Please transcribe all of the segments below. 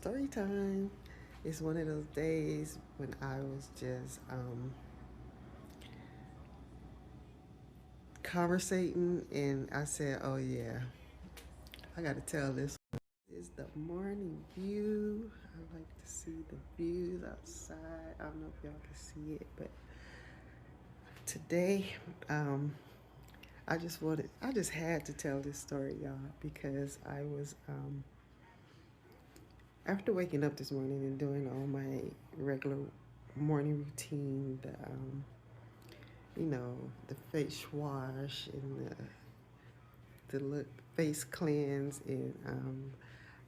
Story time. It's one of those days when I was just conversating, and I said, "Oh yeah, I got to tell this." This is the morning view. I like to see the views outside. I don't know if y'all can see it, but today, um, I just had to tell this story, y'all, because I was after waking up this morning and doing all my regular morning routine, you know, the face wash and the look face cleanse, and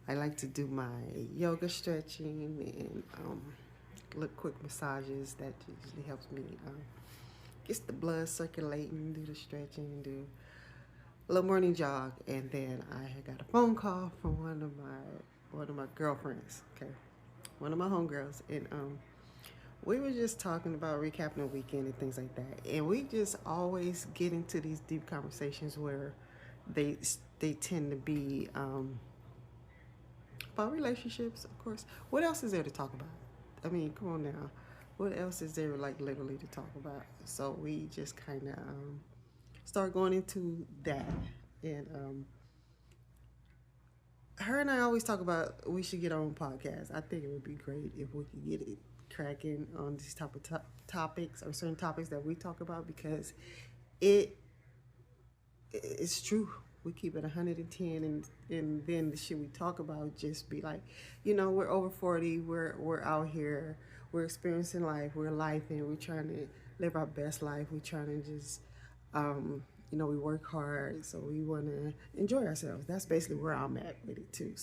I like to do my yoga stretching and look quick massages. That usually helps me gets the blood circulating, do the stretching, do a little morning jog, and then I had got a phone call from one of my girlfriends, okay, one of my homegirls, and we were just talking about recapping the weekend and things like that, and we just always get into these deep conversations where they they tend to be about relationships, of course. What else is there to talk about? I mean, come on now. What else is there like literally to talk about? So we just kind of start going into that, and her and I always talk about we should get our own podcast. I think it would be great if we could get it cracking on these type of topics or certain topics that we talk about, because it it's true. We keep it 110, and then the shit we talk about just be like, we're over 40, we're out here, we're experiencing life, we're life, and we're trying to live our best life. We're trying to just we work hard, so we want to enjoy ourselves. That's basically where I'm at with it too.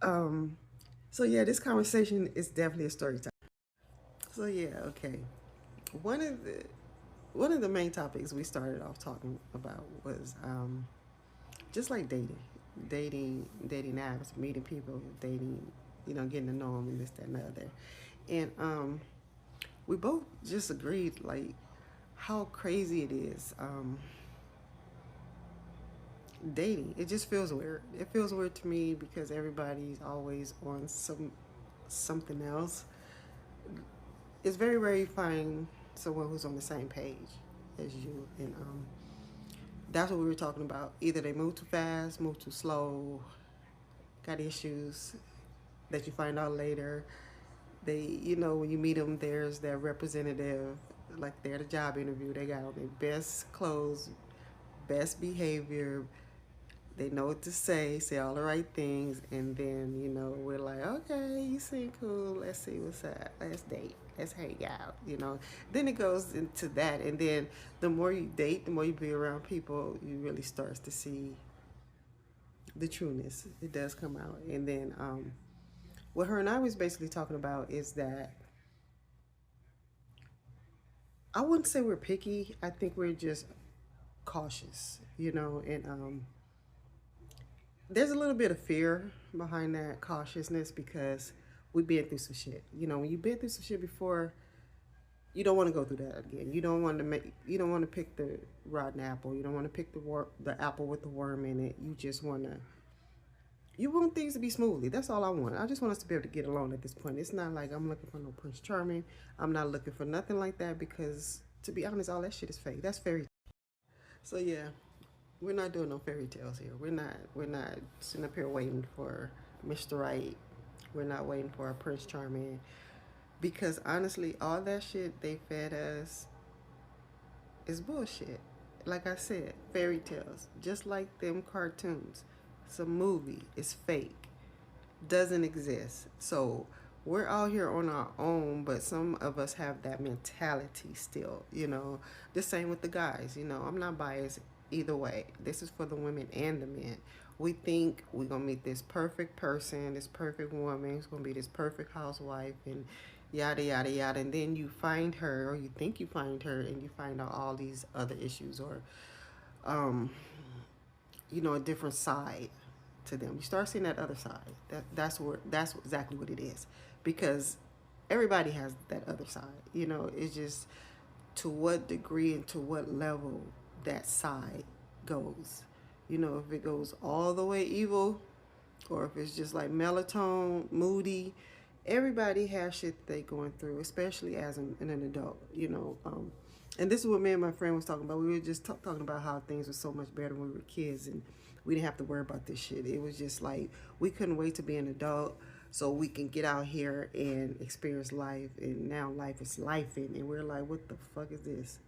Um, so yeah, this conversation is definitely a story time. So yeah, okay. One of the one of the main topics we started off talking about was just like dating apps, meeting people, dating, getting to know them and this, that, and the other. And we both just agreed like how crazy it is. Dating, it just feels weird. It feels weird to me because everybody's always on something else. It's very rare you find someone who's on the same page as you, and that's what we were talking about. Either they move too fast, move too slow, got issues that you find out later. They, when you meet them, there's their representative, like they're at a job interview. They got on their best clothes, best behavior. They know what to say all the right things, and then we're like, okay, you seem cool. Let's see what's up. Let's date. Let's hang out. Then it goes into that, and then the more you date, the more you be around people, you really starts to see the trueness. It does come out, and then what her and I was basically talking about is that I wouldn't say we're picky. I think we're just cautious, and there's a little bit of fear behind that cautiousness because we've been through some shit. When you've been through some shit before, you don't want to go through that again. You don't want to pick the rotten apple. You don't want to pick the apple with the worm in it. You want things to be smoothly. That's all I want. I just want us to be able to get along at this point. It's not like I'm looking for no Prince Charming. I'm not looking for nothing like that because, to be honest, all that shit is fake. That's fairy. So yeah, we're not doing no fairy tales here. We're not sitting up here waiting for Mr. Right. We're not waiting for a Prince Charming, because honestly, all that shit they fed us is bullshit. Like I said, fairy tales, just like them cartoons. It's a movie. It's fake. Doesn't exist. So we're out here on our own, but some of us have that mentality still. The same with the guys. I'm not biased either way. This is for the women and the men. We think we're gonna meet this perfect person, this perfect woman. It's gonna be this perfect housewife, and yada yada yada. And then you find her, or you think you find her, and you find out all these other issues, or um, a different side to them. You start seeing that other side. That's exactly what it is, because everybody has that other side. It's just to what degree and to what level that side goes. If it goes all the way evil, or if it's just like melatonin, moody. Everybody has shit they going through, especially as an adult, you know. And this is what me and my friend was talking about. We were just talking about how things were so much better when we were kids, and we didn't have to worry about this shit. It was just like we couldn't wait to be an adult so we can get out here and experience life. And now life is life, and we're like, what the fuck is this?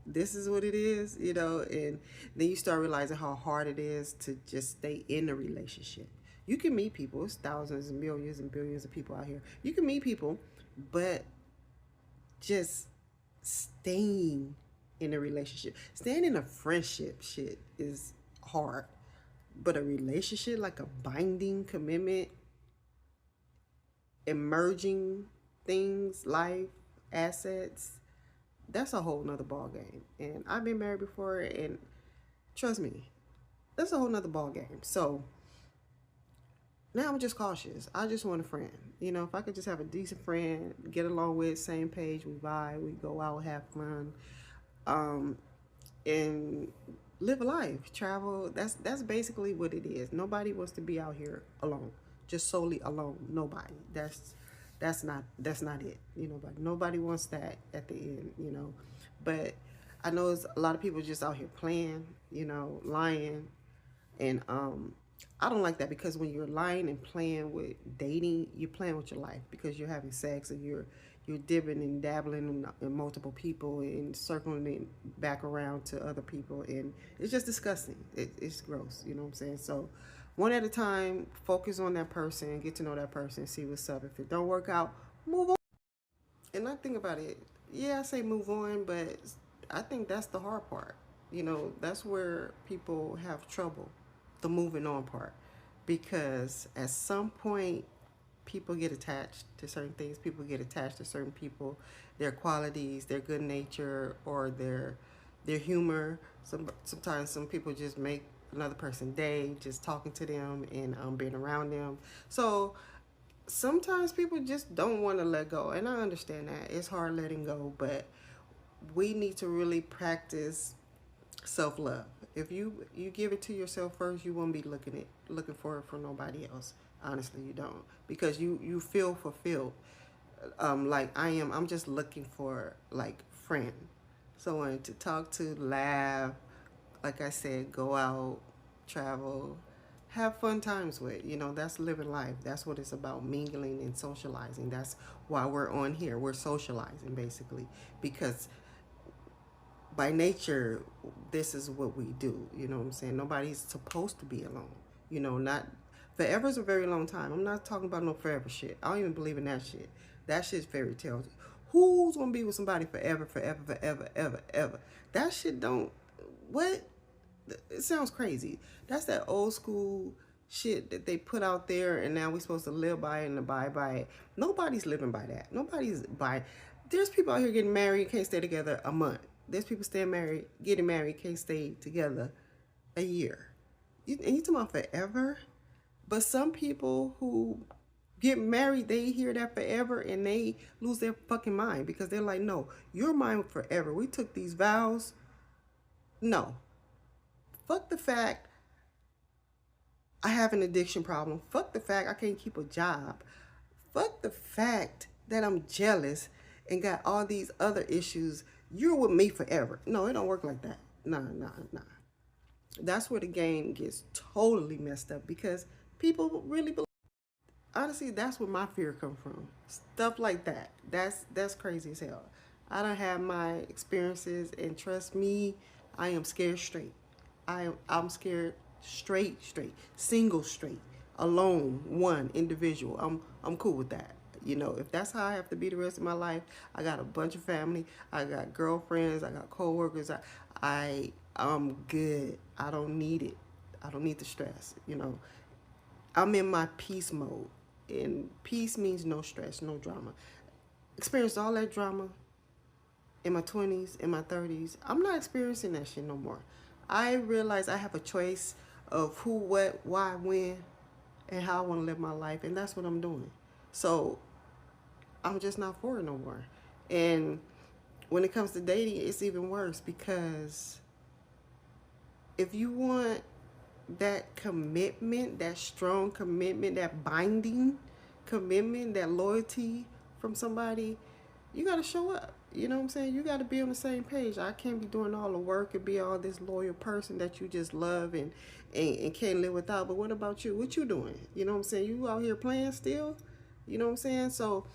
This is what it is, you know. And then you start realizing how hard it is to just stay in a relationship. You can meet people. It's thousands and millions and billions of people out here. You can meet people, but just staying in a relationship, staying in a friendship shit is hard. But a relationship, like a binding commitment, emerging things, life, assets, that's a whole nother ball game. And I've been married before, and trust me, that's a whole nother ball game. So now I'm just cautious. I just want a friend. You know, if I could just have a decent friend, get along with, same page, we vibe, we go out, have fun, and live a life, travel. That's basically what it is. Nobody wants to be out here alone, just solely alone. Nobody. That's not it. You know, but nobody wants that at the end. You know, but I know it's a lot of people just out here playing. You know, lying, and I don't like that, because when you're lying and playing with dating, you're playing with your life, because you're having sex and you're dipping and dabbling in multiple people and circling it back around to other people, and it's just disgusting. It's gross, you know what I'm saying? So one at a time, focus on that person, get to know that person, see what's up. If it don't work out, move on. And I think about it, yeah, I say move on, but I think that's the hard part. You know, that's where people have trouble, the moving on part, because at some point people get attached to certain things. People get attached to certain people, their qualities, their good nature, or their humor. Sometimes some people just make another person day just talking to them and being around them. So sometimes people just don't want to let go, and I understand that it's hard letting go, but we need to really practice self-love. If you give it to yourself first, you won't be looking for it for nobody else. Honestly, you don't, because you feel fulfilled. Like I'm just looking for like friend, someone to talk to, laugh, like I said, go out, travel, have fun times with. You know, that's living life. That's what it's about, mingling and socializing. That's why we're on here. We're socializing basically, because by nature, this is what we do. You know what I'm saying? Nobody's supposed to be alone. You know, not forever is a very long time. I'm not talking about no forever shit. I don't even believe in that shit. That shit's fairy tales. Who's gonna be with somebody forever, forever, forever, ever, ever? That shit don't. What? It sounds crazy. That's that old school shit that they put out there, and now we're supposed to live by it and abide by it. Nobody's living by that. Nobody's by. There's people out here getting married, can't stay together a month. There's people staying married, getting married, can't stay together a year. And you talking about forever? But some people who get married, they hear that forever and they lose their fucking mind, because they're like, no, you're mine forever. We took these vows. No. Fuck the fact I have an addiction problem. Fuck the fact I can't keep a job. Fuck the fact that I'm jealous and got all these other issues. You're with me forever. No, it don't work like that. Nah, nah, nah. That's where the game gets totally messed up, because people really believe. Honestly, that's where my fear comes from. Stuff like that. That's crazy as hell. I don't have my experiences, and trust me, I am scared straight. I'm scared straight, single straight, alone, one individual. I'm cool with that. You know, if that's how I have to be the rest of my life, I got a bunch of family, I got girlfriends, I got coworkers. I'm good. I don't need it. I don't need the stress. You know, I'm in my peace mode, and peace means no stress, no drama. Experienced all that drama in my 20s, in my 30s. I'm not experiencing that shit no more. I realize I have a choice of who, what, why, when, and how I want to live my life, and that's what I'm doing. So I'm just not for it no more. And when it comes to dating, it's even worse, because if you want that commitment, that strong commitment, that binding commitment, that loyalty from somebody, you got to show up. You know what I'm saying? You got to be on the same page. I can't be doing all the work and be all this loyal person that you just love and can't live without. But what about you? What you doing? You know what I'm saying? You out here playing still? You know what I'm saying? So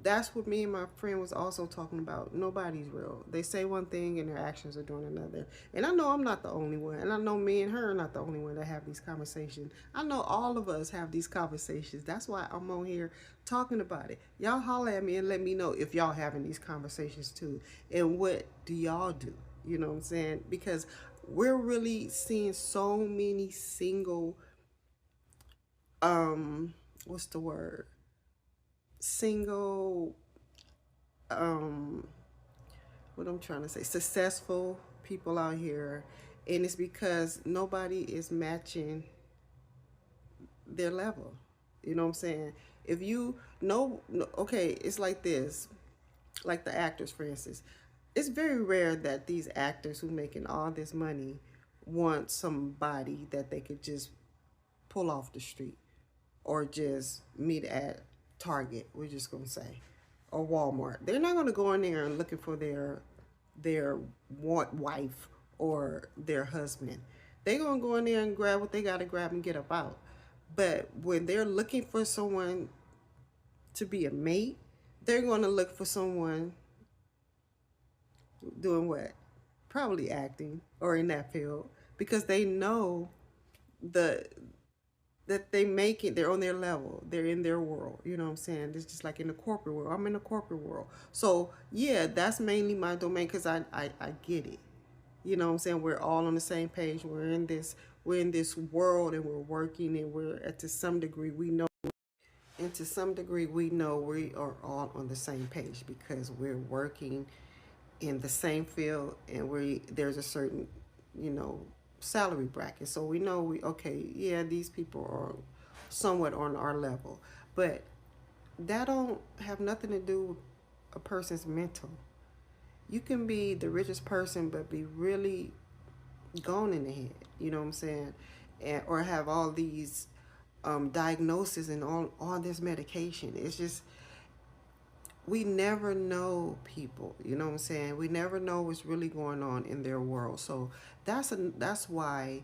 that's what me and my friend was also talking about. Nobody's real. They say one thing and their actions are doing another. And I know I'm not the only one. And I know me and her are not the only one that have these conversations. I know all of us have these conversations. That's why I'm on here talking about it. Y'all holler at me and let me know if y'all having these conversations too. And what do y'all do? You know what I'm saying? Because we're really seeing so many single, what's the word? Single, um what I'm trying to say, successful people out here, and it's because nobody is matching their level. You know what I'm saying? If you know, okay, it's like this, like the actors, for instance. It's very rare that these actors who making all this money want somebody that they could just pull off the street or just meet at Target, we're just gonna say, or Walmart. They're not gonna go in there and looking for their wife or their husband. They're gonna go in there and grab what they gotta grab and get up out. But when they're looking for someone to be a mate, they're gonna look for someone doing what? Probably acting or in that field because they know the that they make it, they're on their level, they're in their world. You know what I'm saying? It's just like in the corporate world. I'm in the corporate world. So yeah, that's mainly my domain because I get it. You know what I'm saying? We're all on the same page. We're in this world and we're working and we're to some degree we know, and to some degree we know we are all on the same page because we're working in the same field and there's a certain, you know, salary bracket. So we know okay, yeah, these people are somewhat on our level. But that don't have nothing to do with a person's mental. You can be the richest person but be really gone in the head, you know what I'm saying? Or have all these diagnoses and all this medication. It's just we never know people, you know what I'm saying? We never know what's really going on in their world. So that's why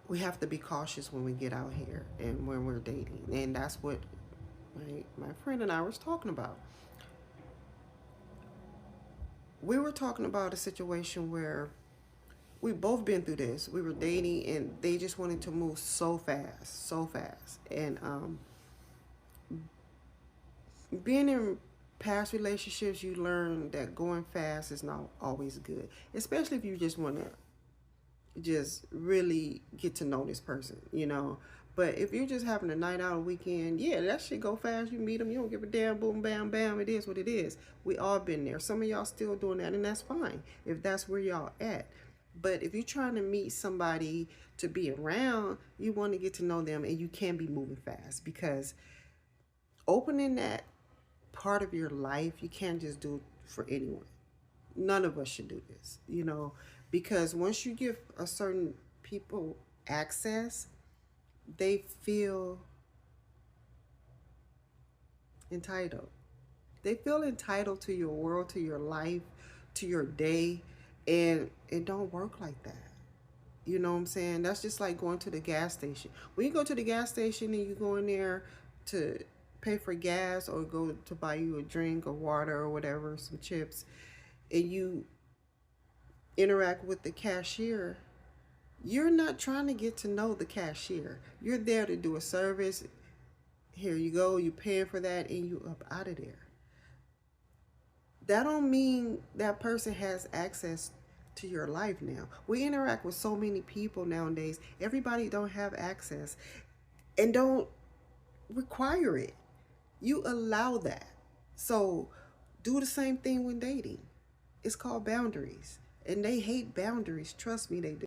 we have to be cautious when we get out here and when we're dating. And that's what my friend and I was talking about. We were talking about a situation where we both been through this. We were dating and they just wanted to move so fast, so fast. And being in past relationships, you learn that going fast is not always good, especially if you just want to just really get to know this person, you know. But if you're just having a night out, a weekend, yeah, that shit go fast. You meet them, you don't give a damn, boom, bam, bam. It is what it is. We all been there. Some of y'all still doing that, and that's fine if that's where y'all at. But if you're trying to meet somebody to be around, you want to get to know them, and you can be moving fast because opening that part of your life, you can't just do for anyone. None of us should do this, you know, because once you give a certain people access, they feel entitled. They feel entitled to your world, to your life, to your day, and it don't work like that. You know what I'm saying? That's just like going to the gas station. When you go to the gas station and you go in there to pay for gas or go to buy you a drink or water or whatever, some chips, and you interact with the cashier, you're not trying to get to know the cashier. You're there to do a service. Here you go, you paying for that, and you up out of there. That don't mean that person has access to your life now. We interact with so many people nowadays. Everybody don't have access and don't require it. You allow that. So do the same thing when dating. It's called boundaries. And they hate boundaries. Trust me, they do.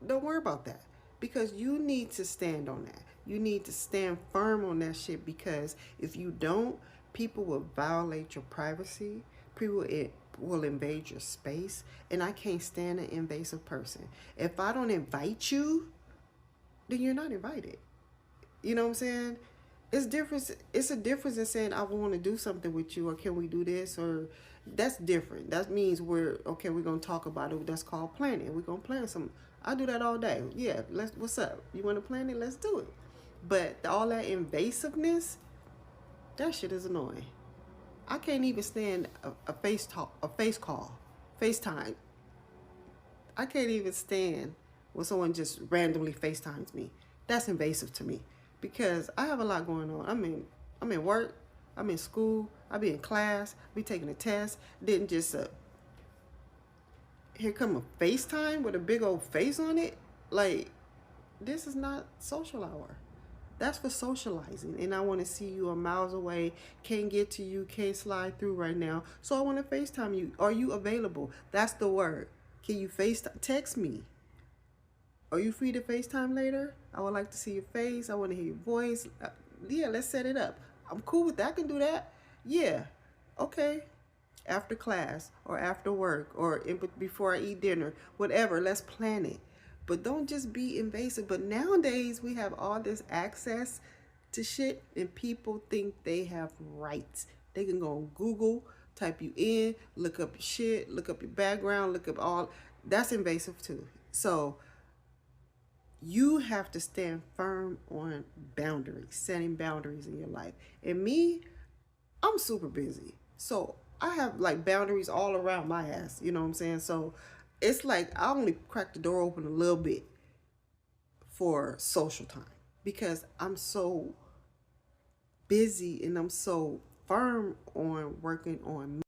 Don't worry about that because you need to stand on that. You need to stand firm on that shit because if you don't, people will violate your privacy. People will invade your space, and I can't stand an invasive person. If I don't invite you, then you're not invited. You know what I'm saying? It's a difference in saying I want to do something with you, or can we do this, or that's different. That means we're okay. We're gonna talk about it. That's called planning. We're gonna plan some. I do that all day. Yeah, let's. What's up? You want to plan it? Let's do it. But all that invasiveness, that shit is annoying. I can't even stand a face talk, a face call, FaceTime. I can't even stand when someone just randomly FaceTimes me. That's invasive to me because I have a lot going on. I'm in work, I'm in school, I be in class, I be taking a test. Didn't just here come a FaceTime with a big old face on it. Like, this is not social hour. That's for socializing, and I want to see you a miles away. Can't get to you, can't slide through right now. So I want to FaceTime you. Are you available? That's the word. Can you text me? Are you free to FaceTime later? I would like to see your face. I want to hear your voice. Yeah, let's set it up. I'm cool with that. I can do that. Yeah. Okay. After class or after work or before I eat dinner, whatever, let's plan it. But don't just be invasive. But nowadays we have all this access to shit, and people think they have rights. They can go on Google, type you in, look up your shit, look up your background, look up all. That's invasive too. So you have to stand firm on boundaries, setting boundaries in your life. And me, I'm super busy. So I have like boundaries all around my ass. You know what I'm saying? So it's like I only crack the door open a little bit for social time because I'm so busy and I'm so firm on working on me.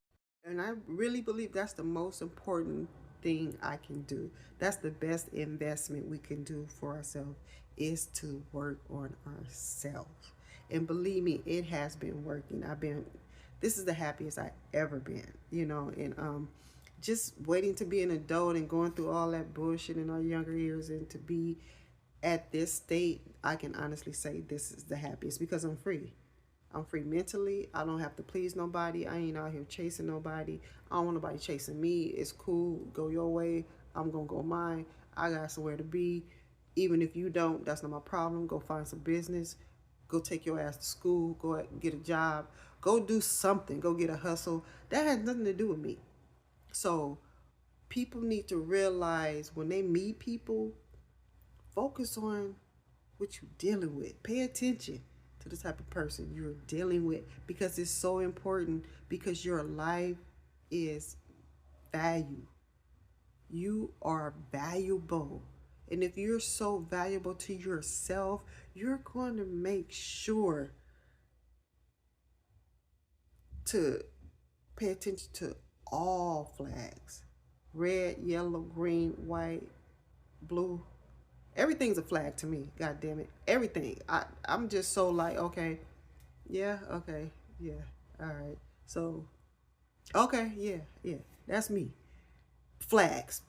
And I really believe that's the most important thing I can do. That's the best investment we can do for ourselves, is to work on ourselves. And believe me, it has been working. This is the happiest I've ever been, and just waiting to be an adult and going through all that bullshit in our younger years, and to be at this state, I can honestly say this is the happiest because I'm free. I'm free mentally. I don't have to please nobody. I ain't out here chasing nobody. I don't want nobody chasing me. It's cool. Go your way. I'm going to go mine. I got somewhere to be. Even if you don't, that's not my problem. Go find some business. Go take your ass to school. Go get a job. Go do something. Go get a hustle. That has nothing to do with me. So people need to realize when they meet people, focus on what you're dealing with. Pay attention to the type of person you're dealing with, because it's so important, because your life is value. You are valuable. And if you're so valuable to yourself, you're going to make sure to pay attention to all flags. Red, yellow, green, white, blue. Everything's a flag to me. God damn it. Everything. I'm just so like, okay. Yeah, okay. Yeah. All right. So, okay. Yeah. Yeah. That's me. Flags.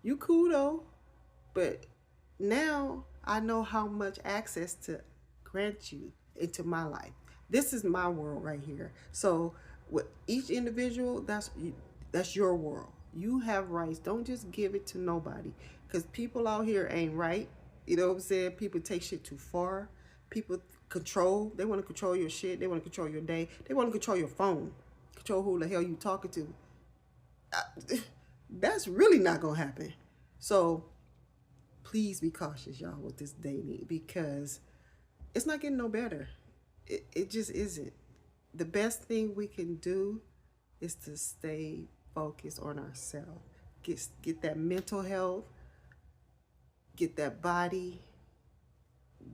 You cool though. But now I know how much access to grant you into my life. This is my world right here. So with each individual, that's your world. You have rights. Don't just give it to nobody, because people out here ain't right. You know what I'm saying? People take shit too far. People control. They want to control your shit. They want to control your day. They want to control your phone. Control who the hell you talking to. That's really not going to happen. So please be cautious, y'all, with this dating, because it's not getting no better. It just isn't. The best thing we can do is to stay focused on ourselves. Get that mental health, get that body,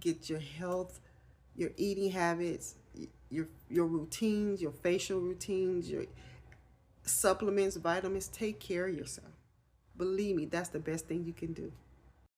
get your health, your eating habits, your routines, your facial routines, your supplements, vitamins. Take care of yourself. Believe me, that's the best thing you can do.